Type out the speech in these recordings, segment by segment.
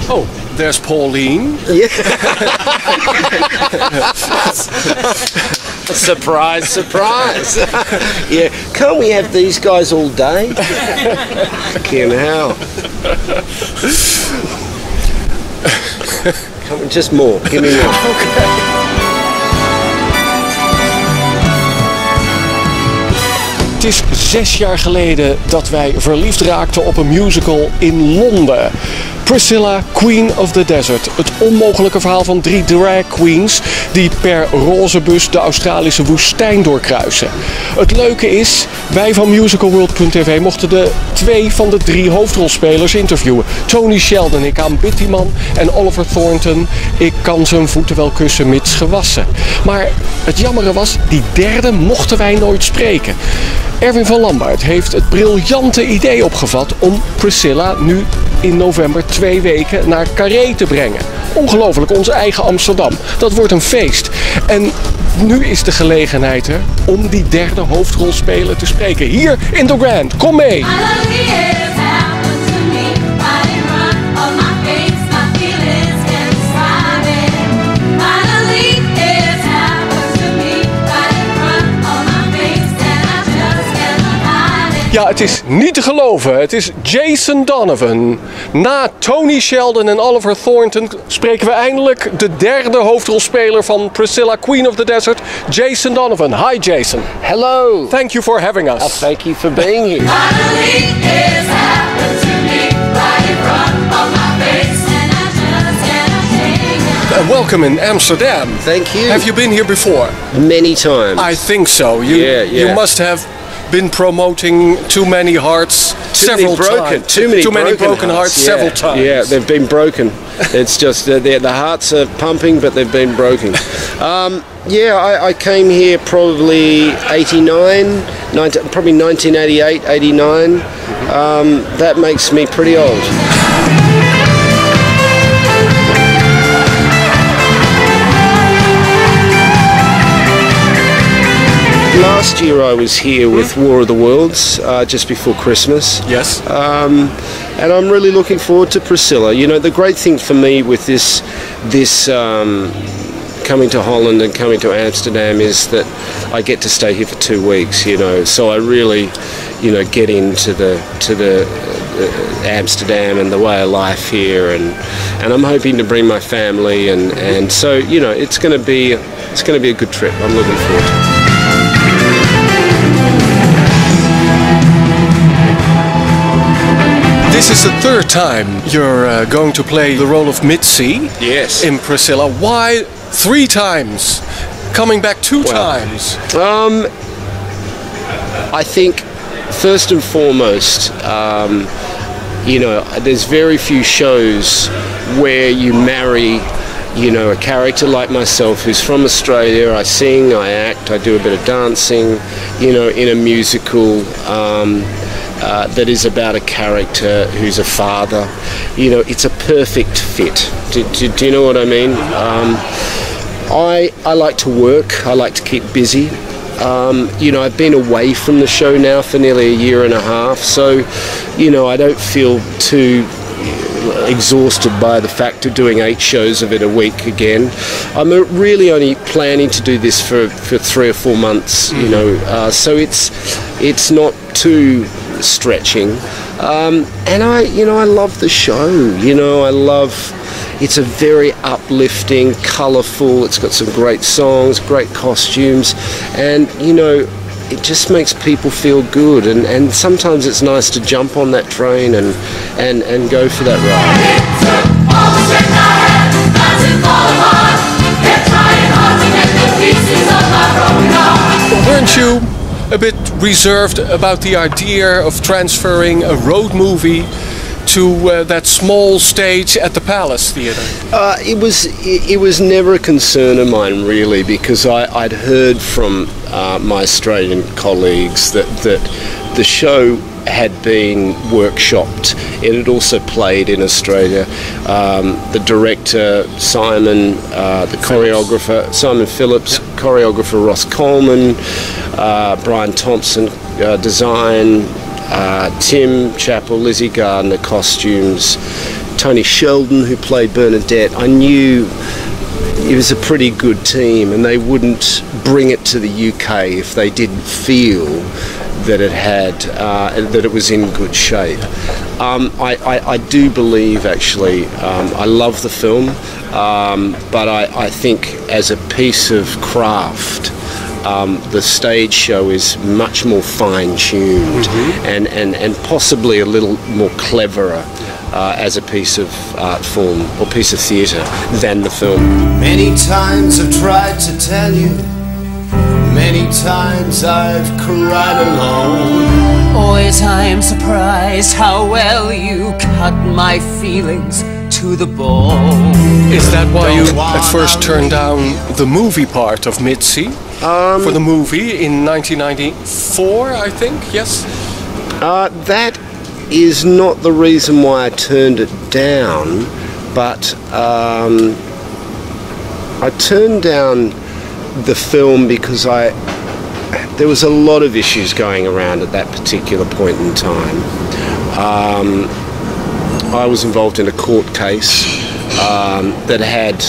Oh, there's Pauline. Yeah. Surprise, surprise. Yeah, can't we have these guys all day? Fucking hell. Just more, give me more. Okay. Het is 6 jaar geleden dat wij verliefd raakten op een musical in Londen. Priscilla Queen of the Desert. Het onmogelijke verhaal van 3 drag queens die per roze bus de Australische woestijn doorkruisen. Het leuke is, wij van musicalworld.tv mochten de 2 van de 3 hoofdrolspelers interviewen. Tony Sheldon, ik aanbid die man, en Oliver Thornton, ik kan zijn voeten wel kussen mits gewassen. Maar het jammere was, die derde mochten wij nooit spreken. Erwin van Lambaert heeft het briljante idee opgevat om Priscilla nu in november 2 weken naar Carré te brengen. Ongelooflijk, onze eigen Amsterdam. Dat wordt een feest. En nu is de gelegenheid er om die derde hoofdrolspeler te spreken. Hier in The Grand. Kom mee! Ja, het is niet te geloven. Het is Jason Donovan. Na Tony Sheldon en Oliver Thornton spreken we eindelijk de derde hoofdrolspeler van Priscilla Queen of the Desert, Jason Donovan. Hi Jason. Hello. Thank you for having us. Thank you for being here. Welcome in Amsterdam. Thank you. Have you been here before? Many times. I think so. You must have been promoting Too Many Hearts several times. Too many broken hearts several times. Yeah, they've been broken. It's just the hearts are pumping, but they've been broken. I came here probably 1988, 89. That makes me pretty old. Last year I was here with War of the Worlds, just before Christmas. Yes. And I'm really looking forward to Priscilla. You know, the great thing for me with this coming to Holland and coming to Amsterdam is that I get to stay here for 2 weeks, you know. So I really, get into the Amsterdam and the way of life here, and I'm hoping to bring my family, and so, it's going to be a good trip. I'm looking forward to it. This is the 3rd time you're going to play the role of Mitzi. Yes. In Priscilla. Why 3 times? Coming back 2 times. I think first and foremost, there's very few shows where you marry, a character like myself who's from Australia. I sing, I act, I do a bit of dancing, in a musical that is about a character who's a father. It's a perfect fit. Do you know what I mean? I like to work. I like to keep busy. I've been away from the show now for nearly a year and a half, so I don't feel too exhausted by the fact of doing 8 shows of it a week again. I'm really only planning to do this for 3 or 4 months, so it's not too stretching, and I love the show. It's a very uplifting, colourful. It's got some great songs, great costumes, and it just makes people feel good. And sometimes it's nice to jump on that train and go for that ride. Weren't you a bit reserved about the idea of transferring a road movie to that small stage at the Palace Theatre? It was never a concern of mine, really, because I'd heard from my Australian colleagues that the show had been workshopped. It had also played in Australia. The director Simon, the choreographer Simon Phillips, choreographer Ross Coleman, Brian Thompson, design, Tim Chappell, Lizzie Gardner, costumes, Tony Sheldon, who played Bernadette. I knew it was a pretty good team, and they wouldn't bring it to the UK if they didn't feel that it had that it was in good shape. I do believe, actually, I love the film, but I think as a piece of craft, the stage show is much more fine-tuned and possibly a little more cleverer as a piece of art form or piece of theatre than the film. Many times I've tried to tell you, many times I've cried alone. Always I'm surprised how well you cut my feelings to the bone. Is that why you at first turned down the movie part of Mitzi? For the movie in 1994, I think, yes? That is not the reason why I turned it down, but I turned down the film because there was a lot of issues going around at that particular point in time. I was involved in a court case that had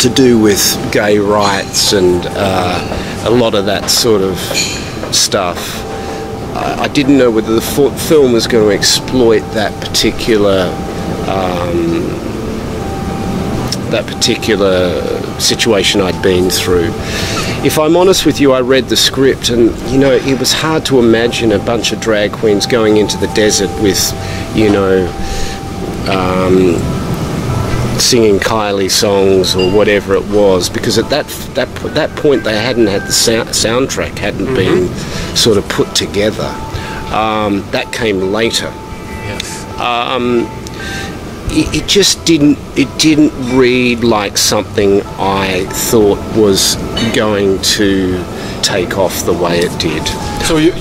to do with gay rights and a lot of that sort of stuff. I didn't know whether the film was going to exploit that particular situation I'd been through. If I'm honest with you, I read the script, and you know, it was hard to imagine a bunch of drag queens going into the desert with, you know, singing Kylie songs or whatever it was, because at that point they hadn't had the soundtrack hadn't been sort of put together. That came later. Yes. It just didn't read like something I thought was going to take off the way it did. So you...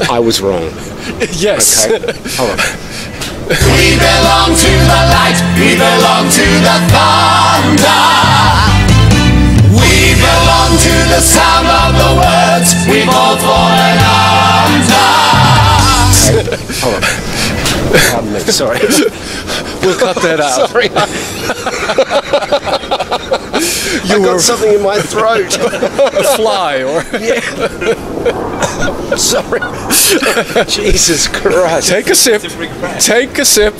I was wrong. Yes. Okay. Hold on. We belong to the light, we belong to the thunder. We belong to the sound of the words we've all fallen under. Hold on. Pardon me, sorry. We'll cut that out. Sorry. I got something in my throat. A fly or... Yeah. Sorry. Jesus Christ. Take a sip. Take a sip.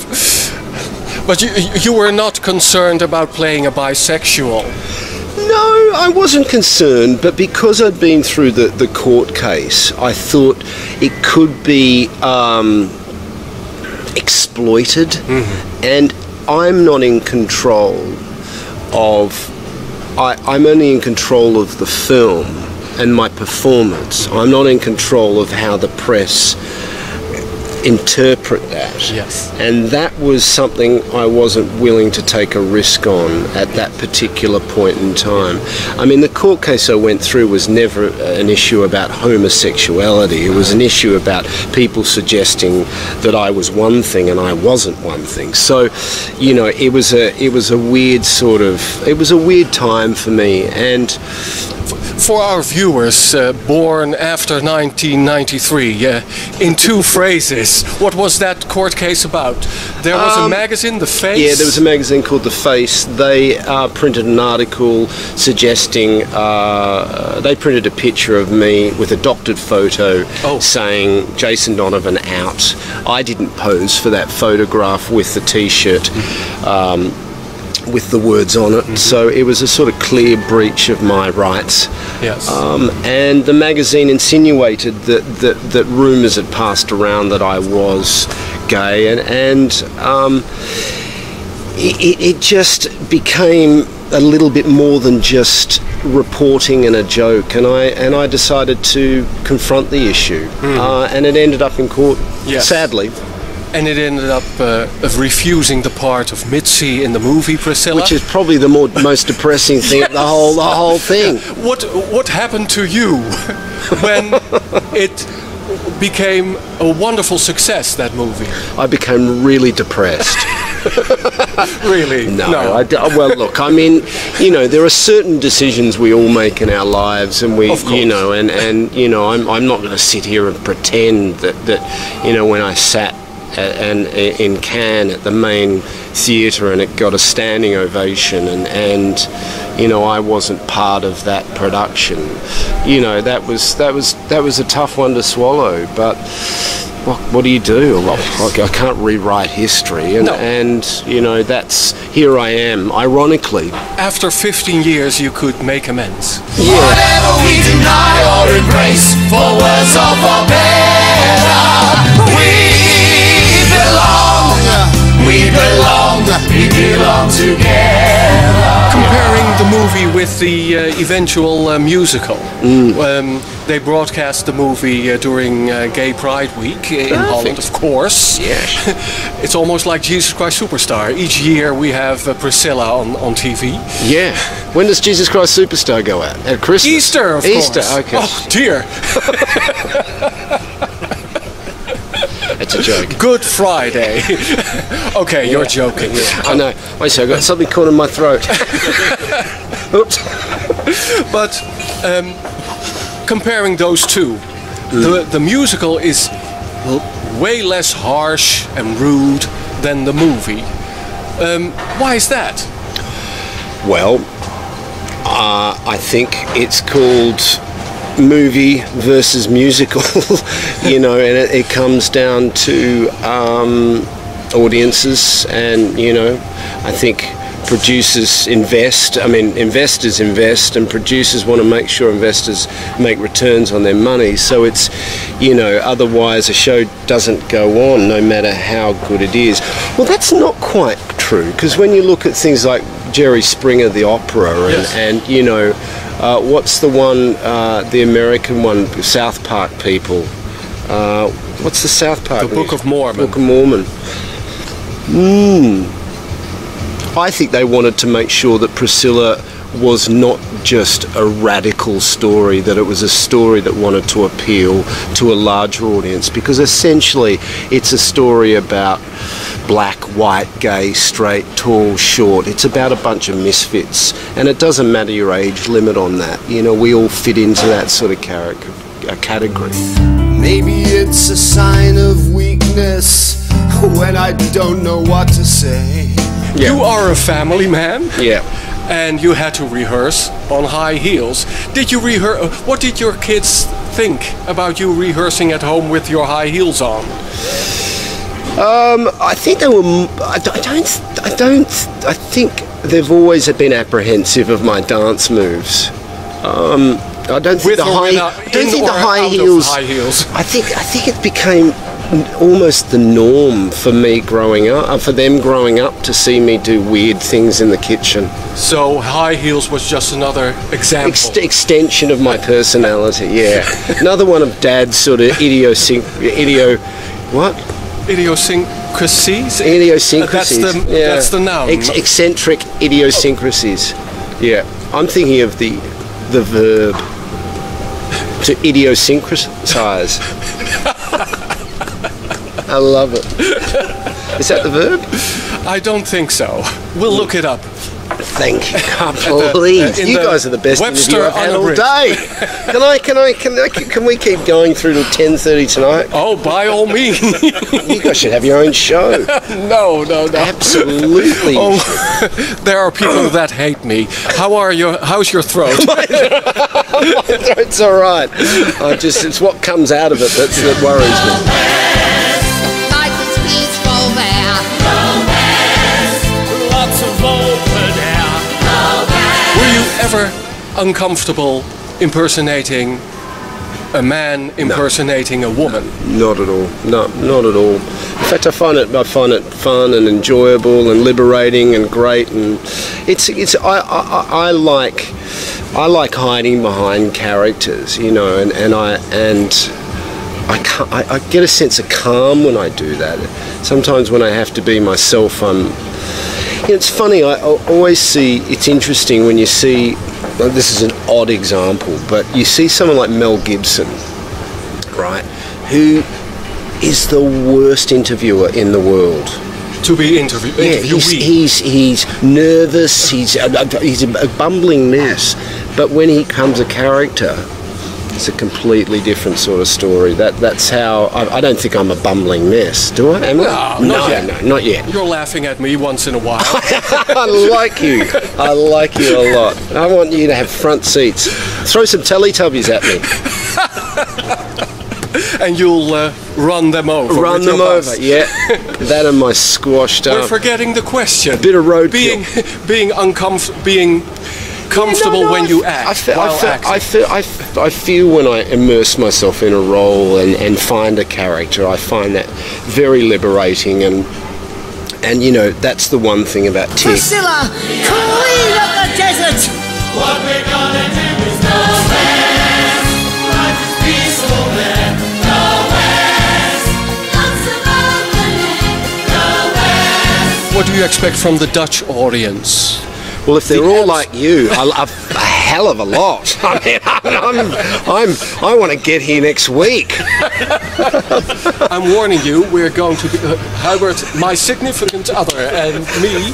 But you were not concerned about playing a bisexual? No, I wasn't concerned, but because I'd been through the court case, I thought it could be exploited, and I'm not in control of... I'm only in control of the film and my performance. I'm not in control of how the press interpret that. Yes. And that was something I wasn't willing to take a risk on at that particular point in time. I mean, the court case I went through was never an issue about homosexuality. It was an issue about people suggesting that I was one thing and I wasn't one thing. So, you know, it was a weird sort of... It was a weird time for me. And for our viewers born after 1993, in two phrases, what was that court case about? There was a magazine, The Face? Yeah, there was a magazine called The Face. They printed an article suggesting, they printed a picture of me with a doctored photo saying Jason Donovan out. I didn't pose for that photograph with the t-shirt. With the words on it, so it was a sort of clear breach of my rights. Yes. And the magazine insinuated that rumours had passed around that I was gay, and it just became a little bit more than just reporting and a joke, and I decided to confront the issue, and it ended up in court, sadly. And it ended up refusing the part of Mitzi in the movie, Priscilla. Which is probably the most depressing thing of the whole thing. What happened to you when it became a wonderful success, that movie? I became really depressed. Really? No. Well, look, I mean, you know, there are certain decisions we all make in our lives, and you know, and you know, I'm not going to sit here and pretend that you know, when I sat and in Cannes at the main theatre, and it got a standing ovation, and you know, I wasn't part of that production. You know, that was a tough one to swallow, but what do you do? Well, I can't rewrite history, and you know, that's, here I am, ironically. After 15 years you could make amends. Yeah. Whatever we deny or embrace, for worse or for better, we belong together. Comparing the movie with the eventual musical, they broadcast the movie during Gay Pride Week in Holland, of course. Yeah. It's almost like Jesus Christ Superstar. Each year we have Priscilla on TV. Yeah. When does Jesus Christ Superstar go out? At Christmas? Easter, of course. Easter, okay. Oh dear. It's a joke. Good Friday. Okay, you're joking. Yeah. I know. Wait, so I got something caught in my throat. Oops. But comparing those two, the musical is way less harsh and rude than the movie. Why is that? Well, I think it's called movie versus musical, you know, and it comes down to audiences, and you know, I think producers invest, investors invest, and producers want to make sure investors make returns on their money. So it's, you know, otherwise a show doesn't go on no matter how good it is. Well, that's not quite true, because when you look at things like Jerry Springer the opera, and you know, what's the one, the American one, South Park people? What's the South Park? The Book of Mormon. Book of Mormon. I think they wanted to make sure that Priscilla was not just a radical story, that it was a story that wanted to appeal to a larger audience, because essentially it's a story about black, white, gay, straight, tall, short. It's about a bunch of misfits, and it doesn't matter your age limit on that. You know, we all fit into that sort of category. Maybe it's a sign of weakness when I don't know what to say. Yeah. You are a family man. Yeah. And you had to rehearse on high heels. Did you rehearse? What did your kids think about you rehearsing at home with your high heels on? I think they were. I think they've always been apprehensive of my dance moves. I don't think the high heels. I think it became almost the norm for me growing up, for them growing up, to see me do weird things in the kitchen. So high heels was just another example. Extension of my personality. Yeah. Another one of Dad's sort of idiosyncrasies. Idiosyncrasies. That's the noun. Eccentric idiosyncrasies. Yeah. I'm thinking of the verb to idiosyncrasize. I love it. Is that the verb? I don't think so. We'll look it up. Thank you. Please. You guys are the best interview I've had all day. Can we keep going through till 10:30 tonight? Oh, by all means. You guys should have your own show. No. Absolutely. Oh, there are people that hate me. How's your throat? My throat's all right. It's what comes out of it that worries me. Ever uncomfortable impersonating a man impersonating a woman? Not at all. No, not at all. In fact, I find it fun and enjoyable and liberating and great, and I like hiding behind characters, you know, and I get a sense of calm when I do that. Sometimes when I have to be myself, it's funny, I always see, it's interesting when you see, well, this is an odd example, but you see someone like Mel Gibson, right, who is the worst interviewer in the world. To be interviewee. He's nervous, he's a bumbling mess, but when he becomes a character, It's a completely different sort of story. That's how. I don't think I'm a bumbling mess, do I? Am I? No, not yet. No, not yet. You're laughing at me once in a while. I like you. I like you a lot. I want you to have front seats. Throw some Teletubbies at me. And you'll run them over. Run with your them bus. over, yeah. That and my squashed We're up. forgetting the question. Bit of roadkill. Being comfortable when you act. I feel when I immerse myself in a role and find a character, I find that very liberating, and you know, that's the one thing about Tick. Priscilla, Queen of the Desert! What we're gonna do is go west. Life is peaceful there. Go west. Lots of opening. Go west. What do you expect from the Dutch audience? Well, if they're all like you, a hell of a lot. I mean, I want to get here next week. I'm warning you, we're going to be, Hubert, my significant other, and me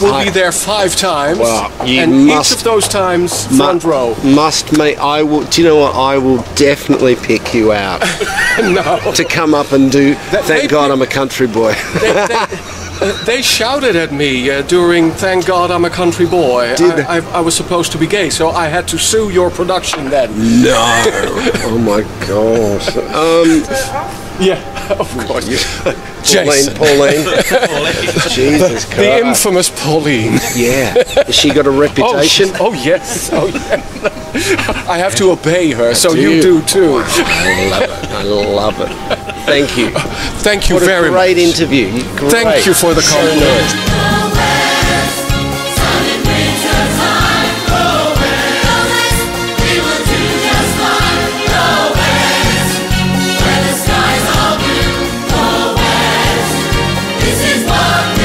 will be there 5 times. Well, you and must, each of those times, front row. Must make. I will. Do you know what? I will definitely pick you out. No. To come up and do. Thank God I'm a country boy. They shouted at me during Thank God I'm a Country Boy. I was supposed to be gay, so I had to sue your production then. No. Oh my gosh. Yeah, of course. Jason. Pauline. Jesus Christ. The infamous Pauline. Yeah. Has she got a reputation? Oh yes. Oh yeah. I have to obey her, so you do too. I love it. I love it. Thank you. Thank you very much. Great interview. Great. Thank you for the compliment. This is what